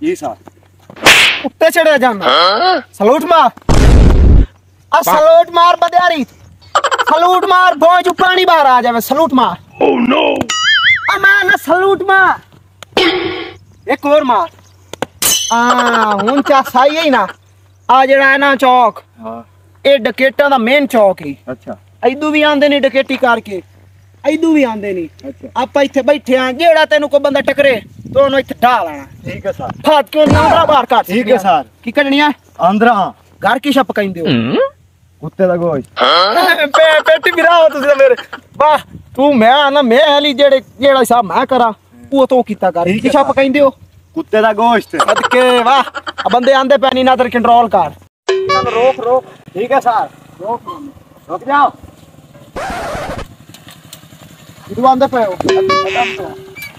जी sir. उत्ते चढ़े जाना। सलूट मार। सलूट मार बदियारी। सलूट मार भोज पानी बाहर आ जावे। सलूट मार। Oh no. मैं ना सलूट मार। एक और मार। हुन क्या सही है ना। आ जड़ा है ना चौक। हाँ। ये डकेटा दा मेन चौक है। अच्छा। इदू भी आंदे ने डकेटी करके। इदू भी आंदे नहीं। अच्छा। आप इत्थे बैठे हैं जेड़ा तेनू को बंदा टकरे तो ओनू इत्थे ढा लेना। ठीक है सर। फात क्यों नहीं अंदर बाहर काट। ठीक है सर। की करनी है? अंदर हाँ। घर की शप कहंदे हो? कुत्ते दा गोश्त। पेटी बिरा हो तुसे मेरे। वाह तू मैं ना मैं हली जेड़े जेड़ा हिसाब मैं करा वो तो कीता कर। की शप कहंदे हो? कुत्ते दा गोश्त। सदके वाह बंदे आंदे पैनी ना तर कंट्रोल कर। इन्हां रोक रोक। ठीक है सर। रुक जाओ। इधर आंदे पे हो। खत्म तो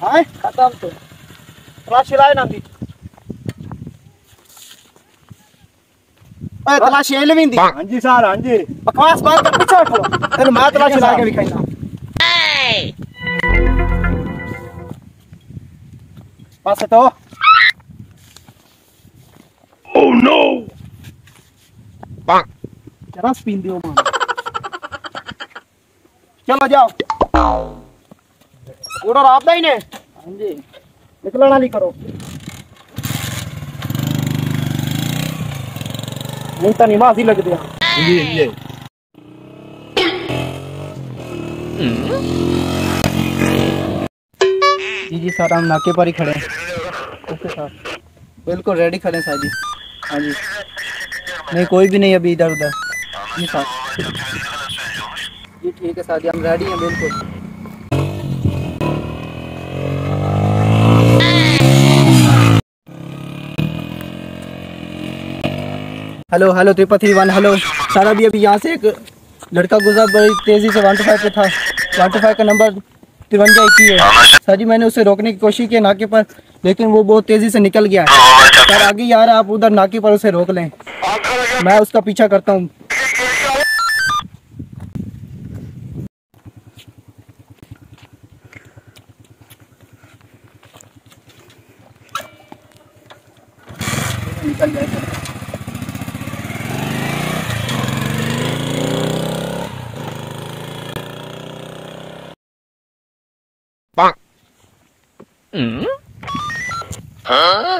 हाय खत्म तो तलाशी लाए ना दी। ओए तलाशी ले लेविंदी। हां जी सर हां जी। बकवास बात कर पीछे हटो। तेरे मैं तलाशी ला के दिखाईना। पास हटो। Oh no. जरा स्पिन दियो मान। चलो जाओ। ऑर्डर आपदा ही ने। हां जी। निकलना नहीं करो। नहीं तो निमाज़ी लग दिया। जी। जी सर हम नाके पर ही खड़े हैं। ओके सर बिल्कुल रेडी खड़े हैं सर जी। हाँ जी नहीं कोई भी नहीं अभी इधर उधर। जी सर जी ठीक है सर जी हम रेडी हैं बिल्कुल। हेलो हेलो 331 हेलो सर अभी यहाँ से एक लड़का गुजरा बड़ी तेज़ी से 125 पे था। 125 का नंबर 5321 है सर जी। मैंने उसे रोकने की कोशिश की नाके पर लेकिन वो बहुत तेज़ी से निकल गया है सर। आगे यार आप उधर नाके पर उसे रोक लें। मैं उसका पीछा करता हूँ। निकल जाए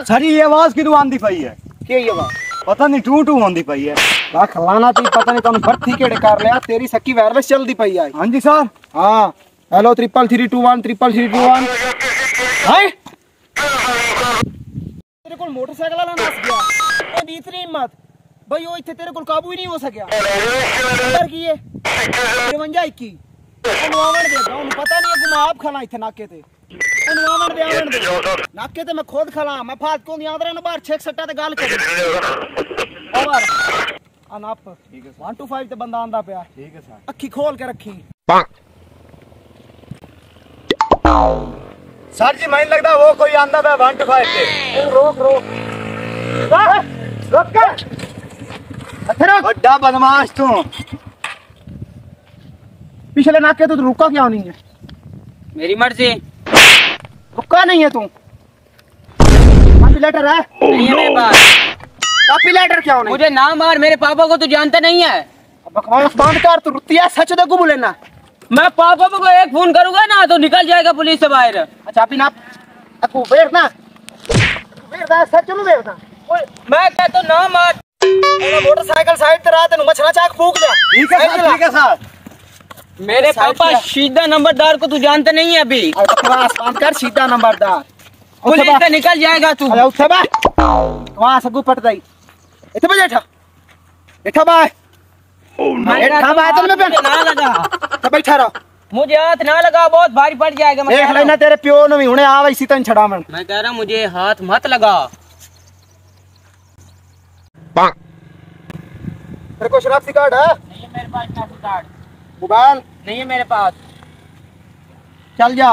सर ये आवाज किदू आंदी पई है? क्या ये बात पता नहीं टू टू आंदी पई है। बा खलाना ती पता नहीं तुम भर्ती केड़े कर लिया। तेरी सकी वायरलेस चलदी पई है। हाँ जी सर। हाँ हेलो 33321 33321 हाय तेरे को मोटरसाइकिल वाला नस गया। ओ इतनी हिम्मत भाई ओ इथे तेरे को काबू ही नहीं हो सकिया। अंदर की है 5321 नवावण दे गांव पता नहीं है मैं आप खला इथे नाके ते नवावण दे नाके ते मैं खुद खला। मैं फात को याद रहना बाहर 6 सट्टा ते गाल कर और अनप ठीक है 125 ते बंदा आंदा पिया। ठीक है सर। अखी खोल के रखी। सर जी मैं लगदा वो कोई आंदा था 125 पे। रोक रोक रोक कर बड़ा बदमाश तू। पिछले नाके तो रुका क्यों नहीं है? मेरी मर्जी। रुका नहीं है तू? कापी लेटर है? नहीं है मेरे पास। कापी लेटर क्यों नहीं? मुझे ना मार मेरे पापा को तू जानता नहीं है। बकवास बंद कर। तू रुतिया सच दे को बोलेना। मैं पापा को एक फोन करूंगा ना तो निकल जाएगा पुलिस से बाहर। अच्छा अभी ना अकू बैठना बैठना सच नु बैठना। ओए मैं कहता ना मार। मोटरसाइकिल साइड ते रात नु मछला चाक फूक दे। ठीक है सर। मेरे पापा सीधा नंबरदार को तू जानता नहीं है अभी। बकवास बंद कर। सीधा नंबरदार पुलिस से निकल जाएगा तू। अरे उठे बा वहां से गुपट दई इथे बैठा बैठा बा। बैठा बा तो ना लगा तो बैठा रहो। मुझे हाथ ना लगा बहुत भारी पड़ जाएगा। मैं देख लेना तेरे प्यो ने भी हुने आवे इसी तन छड़ावन। मैं कह रहा हूं मुझे हाथ मत लगा। तेरे को शराब कार्ड है? नहीं है मेरे पास शराब कार्ड। मोबाइल नहीं है मेरे पास। चल जा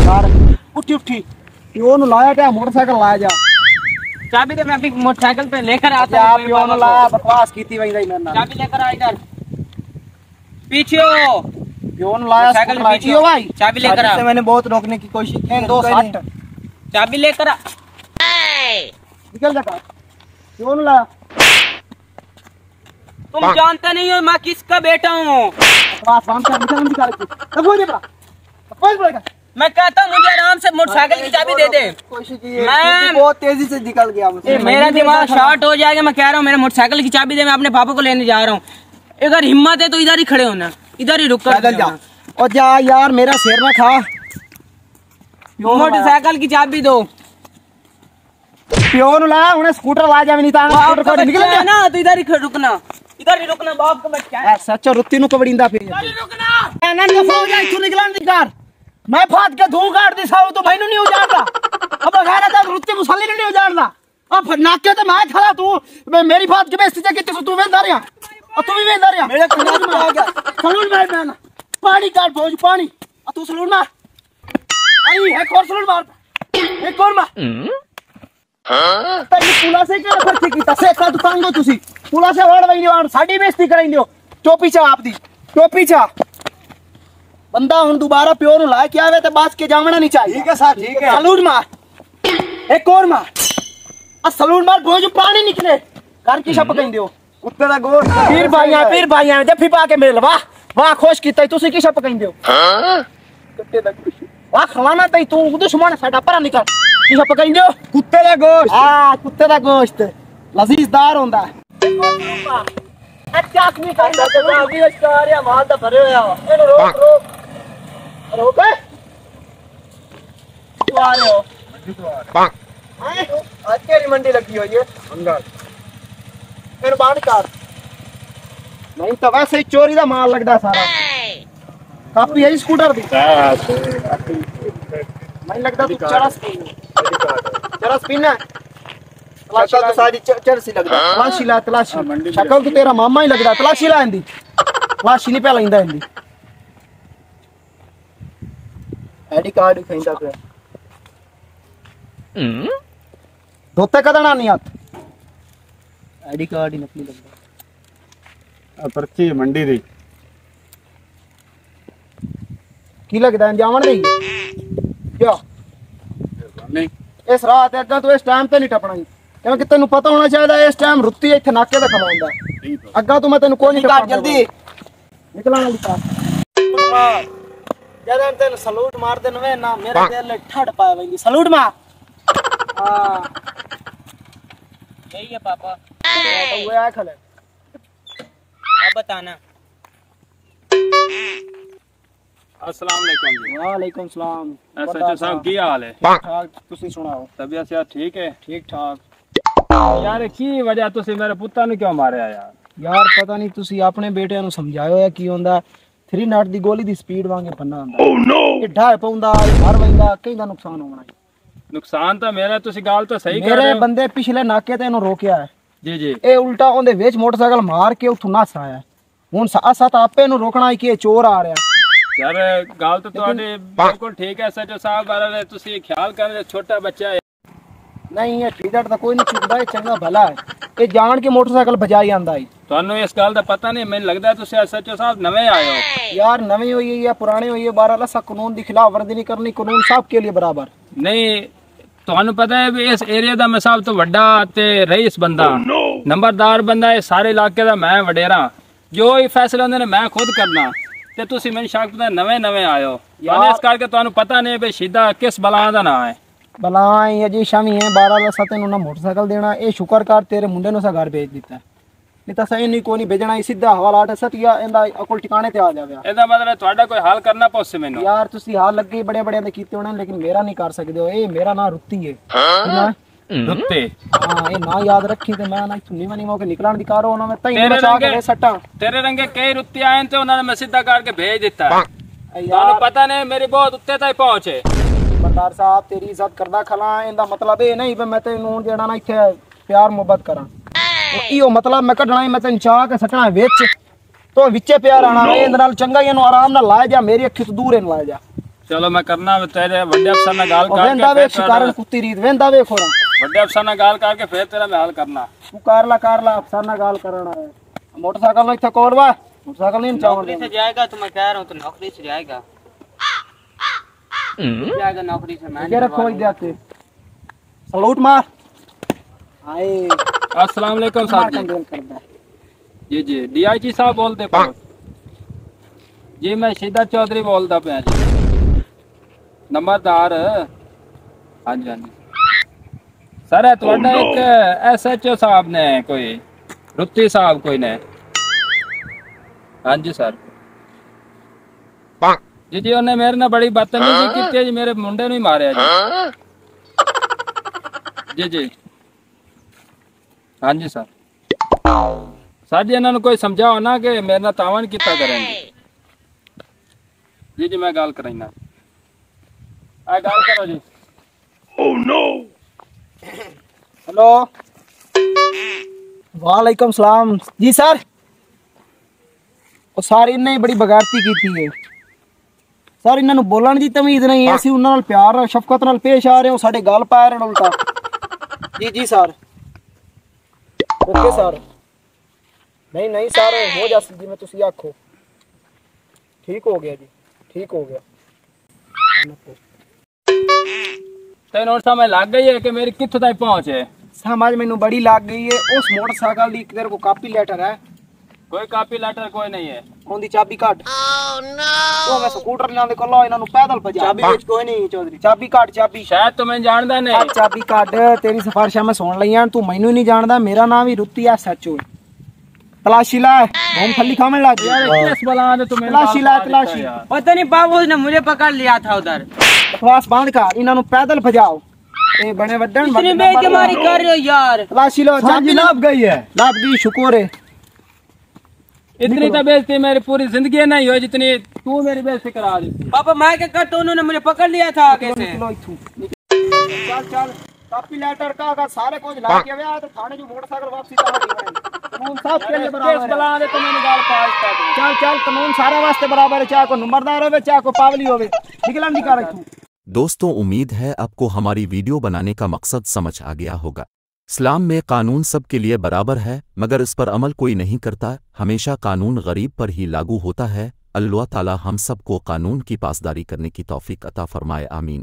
यार उठी उठी प्यो नु लाया क्या मोटरसाइकिल लाया जा। चाबी दे मैं अभी मोटरसाइकिल पे लेकर आता जा हूं। प्यो नु लाया बकवास कीती वही मेरे नाल। चाबी लेकर आ इधर पीछे हो। प्यो नु लाया साइकिल पीछे हो भाई। चाबी लेकर आ। मैंने बहुत रोकने की कोशिश की। 260 चाबी लेकर आ। निकल जा क्यों ला? तुम जानते नहीं हो मैं किसका बेटा हूँ। बस हम कर निकल के तब हो जाएगा कोई बोलेगा। मैं कहता हूँ मुझे आराम से मोटरसाइकिल की चाबी दे दे। कोशिश कीजिए मैं बहुत तेजी से निकल गया मुझसे। मेरा दिमाग शॉर्ट हो जाएगा। मैं कह रहा हूँ मेरे मोटरसाइकिल की चाबी दे, मैं अपने पापा को लेने जा रहा हूँ। अगर हिम्मत है तो इधर ही खड़े होना, इधर ही रुक कर जा। और जा यार मेरा सिर ना खा। मोटरसाइकिल की चाबी दो। प्यो नु ला उन्हें स्कूटर ला जा नहीं ता स्कूटर को निकल जा ना, तो इधर ही रुकना, इधर ही रुकना। बाप का बच्चा है। सच्चा रुत्ती नु कबड़ींदा फिर रुकना ना दफा हो जाए तू निकलन दी कार। मैं फाट के धू काट दी साव तो भाईनु नहीं उजाड़दा। अब गैर तक रुत्ती मुसल्ली नहीं उजाड़दा। अब नाके ते मैं खड़ा तू मेरी फाट के बेइज्जती के कितने तू वेंदा रिया और तू भी वेंदा रिया मेरे खंडाज में आ गया। सलून में ना पानी काट फौज पानी और तू सलून में आई है और सलून मार एक और मार तई पुला से क्या खर्च कीता से का दुकान दो तुसी पुला से वड़ वई और साडी बेइज्जती कराइंदियो। टोपी चा आप दी टोपी चा बंदा हुन दोबारा प्यो नु ला के आवे ते बात के जावना नहीं चाहिए। ठीक है साहब ठीक है। सलून मार एक और मार आ सलून मार भोज पानी निकले घर की छप कहिंदियो। कुत्ते दा गोश्त फिर भाईया जफ्फी पा के मिल वाह वाह खुश कीता तुसी की छप कहिंदियो। कुत्ते दा गोश्त वाह खवाना तई तू दुश्मन साडा परा निकल की छप कहिंदियो। कुत्ते दा गोश्त हां कुत्ते दा गोश्त लजीजदार होंदा है। अच्छा आदमी का अभी अस्कारिया माल दा भरे होया एनु रोक रोक रोक तू आ रहे हो आज केरी मंडी लगी हुई है अंदर मेरे बाण कार नहीं तो वैसे ही चोरी दा माल लगदा सारा। कापी है स्कूटर दी नहीं लगदा तू चरस पीना शक्ल तो सारी चरसी लगदा। तलाशी ला तलाशी शक्ल तो तेरा मामा ही लगदा। तलाशी ला इंदी तलाशी नहीं पे लैंदा इंदी आईडी कार्ड ही खैंदा पे धोते कदना नहीं आत आईडी कार्ड ही नकली लगदा। पर्ची मंडी दी की लगदा है जावण दे क्या नहीं इस रात अगर तू इस टाइम ते नहीं टपना क्योंकि तेन पता होना चाहिए इस टाइम रुत्ती इत्थे नाके दा खवांदा अग्गा तू मैं तेन कोई नहीं टपना जल्दी निकलना वाली कार जदा तेन सलूट मार दे नवे ना मेरे दिल ले ठड़ पाए वंदी सलूट मार। हां यही है पापा तो वो आ खले आप बताना। अस्सलाम वालेकुम जी। वालेकुम सलाम एसएचओ साहब की हाल है? ठीक ठाक तुसी सुनाओ। तबीयत से ठीक है? ठीक ठाक यार की वजह तुसी मेरे पुत्ता नु क्यों मारया यार? यार पता नहीं तुसी अपने बेटे नु समझायो है की होंदा 3 नट दी गोली दी स्पीड वांगे पन्ना होंदा। ओह नो ये ढाए पौंदा मर वंदा कहीं दा नुकसान होना। नुकसान तो मेरा तुसी गाल तो सही कर रहे मेरे हो। बंदे पिछले नाके ते इनु रोकया है जी जी ए उल्टा ओंदे विच मोटरसाइकिल मार के उठू नस आया हुन साथ साथ आपे नु रोकना है कि चोर आ रहा। यार गाल तो ਤੁਹਾਡੀ बिल्कुल ठीक है एसएचओ साहब बारे तुसी ख्याल कर छोटा बच्चा है। नहीं ये ठीक तो कोई नहीं चुकदा है चंगा भला है ये जान के मोटरसाइकिल बजाई आंदा है। ਤੁਹਾਨੂੰ ਇਸ ਗੱਲ ਦਾ ਪਤਾ ਨਹੀਂ ਮੈਨੂੰ ਲੱਗਦਾ ਤੁਸੀਂ एसएचओ साहब नवे आए हो। यार नवी हुई है या पुरानी हुई है 12 लसा कानून की खिलाफ वर्जी नहीं करनी कानून सबके लिए बराबर। नहीं ਤੁਹਾਨੂੰ पता है भी इस एरिया ਦਾ ਮੈਂ ਸਭ ਤੋਂ ਵੱਡਾ ਤੇ ਰਈਸ ਬੰਦਾ ਨੰਬਰਦਾਰ ਬੰਦਾ ਹੈ ਸਾਰੇ ਇਲਾਕੇ ਦਾ ਮੈਂ ਵਡੇਰਾ ਜੋ ਹੀ ਫੈਸਲੇ ਹੁੰਦੇ ਨੇ ਮੈਂ ਖੁਦ ਕਰਨਾ ਤੇ ਤੁਸੀਂ ਮੈਨੂੰ ਸ਼ੱਕ ਪਤਾ ਨਵੇਂ ਆਏ ਹੋ ਯਾਨੀ ਇਸ ਕਰਕੇ ਤੁਹਾਨੂੰ ਪਤਾ ਨਹੀਂ ਵੀ ਸ਼ੀਦਾ ਕਿਸ ਬਲਾ ਦਾ ਨਾਂ ਹੈ। बलाएं ये जी शमी है 12 लसा तेन ना मोटरसाइकिल देना ये शुक्र कर तेरे मुंडे नु सा घर भेज दिता नहीं तो सही नहीं कोई भेजना ही सीधा हवाला 8 सटिया इंदा अकुल ठिकाने ते आ जावे। ਇਹਦਾ ਮਤਲਬ ਤੁਹਾਡਾ ਕੋਈ ਹੱਲ ਕਰਨਾ ਪਉਸੇ ਮੈਨੂੰ। यार तुसी हाल लगे बड़े बड़े दे कीते होने लेकिन मेरा नहीं कर सकदे हो ए मेरा ना रुत्ती है ना रुत्ते। हां ये ना याद रखी ते मैं ना नीवा नीवा के निकलण दी कारो ना मैं तई बचा के सट्टा तेरे रंगे कई रुत्ते आए थे उन्होंने मैं सीधा करके भेज दिता है। ਤੁਹਾਨੂੰ ਪਤਾ नहीं मेरी बहुत उत्ते तक पहुंचे। बंदार साहब तेरी इज्जत करदा खला इंदा मतलब ए नहीं मैं तेनू जेड़ा ना इथे प्यार मोहब्बत करा इहो मतलब मैं कढना मैं तेन चाह के सटना विच तो विचे प्यार आना इंदे नाल चंगा ही इनु आराम नाल लाए जा मेरी अखी तो दूर इन लाए जा। चलो मैं करना तेरे बड़े अफसर नाल गाल करके वेंदा वे शिकार कुत्ती रीत वेंदा वे खोरा बड़े अफसर नाल गाल करके फिर तेरा मैं हल करना। तू कार ला अफसर नाल गाल करना है मोटरसाइकिल इथे कोल वा मोटरसाइकिल नहीं चावल नौकरी से जाएगा तो मैं कह रहा हूँ तो नौकरी से जाएगा जाएगा नौकरी से मैं ये रखो इधर आके सलूट मार आए अस्सलाम वालेकुम साहब जी। कंट्रोल करदा जी डीआईजी साहब बोलते पे जी? मैं शिद्दत चौधरी बोलता पे जी, नंबरदार। हाँ जी हाँ जी सर, है थोड़ा एक SHO साहब ने कोई रुत्ती साहब कोई ने। हाँ जी सर जी उन्हें मेरे ने बड़ी बदतमीजी की जी, मेरे मुंडे ने ही मारे जी। हाँ जी सर जी इन्होंने कोई समझाओ ना कि मेरे ना तावन कितना करेंगे। जी मैं गल करना गल करो जी। हेलो वालेकुम सलाम जी सर। ਉਹ ਸਾਰੀ ਇਹਨੇ ਬੜੀ ਬਗਾਰਤੀ ਕੀਤੀ ਹੈ ਸਰ। ਇਹਨਾਂ ਨੂੰ ਬੋਲਣ ਦੀ ਤਮੀਜ਼ ਨਹੀਂ ਹੈ। ਅਸੀਂ ਉਹਨਾਂ ਨਾਲ ਪਿਆਰ ਸ਼ਫਕਤ ਨਾਲ ਪੇਸ਼ ਆ ਰਹੇ ਹਾਂ, ਸਾਡੇ ਗੱਲ ਪਾ ਰਹੇ ਨੇ ਉਲਟਾ। ਜੀ ਸਰ ਓਕੇ ਸਰ। ਨਹੀਂ ਸਰ ਹੋ ਜਾ ਜਿਵੇਂ ਤੁਸੀਂ ਆਖੋ। ਠੀਕ ਹੋ ਗਿਆ ਜੀ, ਠੀਕ ਹੋ ਗਿਆ। ਤੈਨੂੰ ਸਮਝ ਲੱਗ ਗਈ ਹੈ ਕਿ ਮੇਰੀ ਕਿੱਥੋਂ ਤੱਕ ਪਹੁੰਚ ਹੈ? समझ मैनू बड़ी लग गई है। उस मोटरसाइकिल दी तेरे को कापी लेटर है? कोई कापी लेटर कोई नहीं है। ओंदी चाबी काट। तो मैं स्कूटर लांदे कोलो इना नु पैदल भजा। चाबी विच कोई नहीं चौधरी। चाबी काट चाबी। शायद तुम्हें जानदा नहीं। चाबी काट। तेरी सिफारिश मैं सुन लईयां। तू मैनू नहीं जानदा। मेरा नाम ही रुत्ती SHO है। तलाशी ला हम खली खाने लग यार किस बला ने तुम्हें तलाशी ला तलाशी। पता नहीं बाबू ने मुझे पकड़ लिया था उधर। बकवास बंद कर। इना नु पैदल भजाओ। ए बने वड्डन इतनी बेईमानी कर रहे हो यार। तलाशी लो। चाबी लाभ गई है। लाभ गई शुक्र है। इतनी तो बेइज्जती मेरी पूरी जिंदगी नहीं हुई जितनी तू मेरी बेइज्जती करा दी। पापा मैं क्या करता, उन्होंने मुझे पकड़ लिया था आगे से। चल कापी लेटर का सारे कुछ ला के आया तो थाने जो मोटरसाइकिल वापसी कानून सब के लिए बराबर बला ने तुम्हें गाल पास कर। चल कानून सारा वास्ते बराबर है। चाहे को नंबरदार होवे चाहे को पावली होवे। निकलन नहीं कर तू। दोस्तों उम्मीद है आपको हमारी वीडियो बनाने का मकसद समझ आ गया होगा। इस्लाम में कानून सब के लिए बराबर है, मगर इस पर अमल कोई नहीं करता। हमेशा कानून गरीब पर ही लागू होता है। अल्लाह ताला हम सब को कानून की पासदारी करने की तौफीक अता फरमाए। आमीन।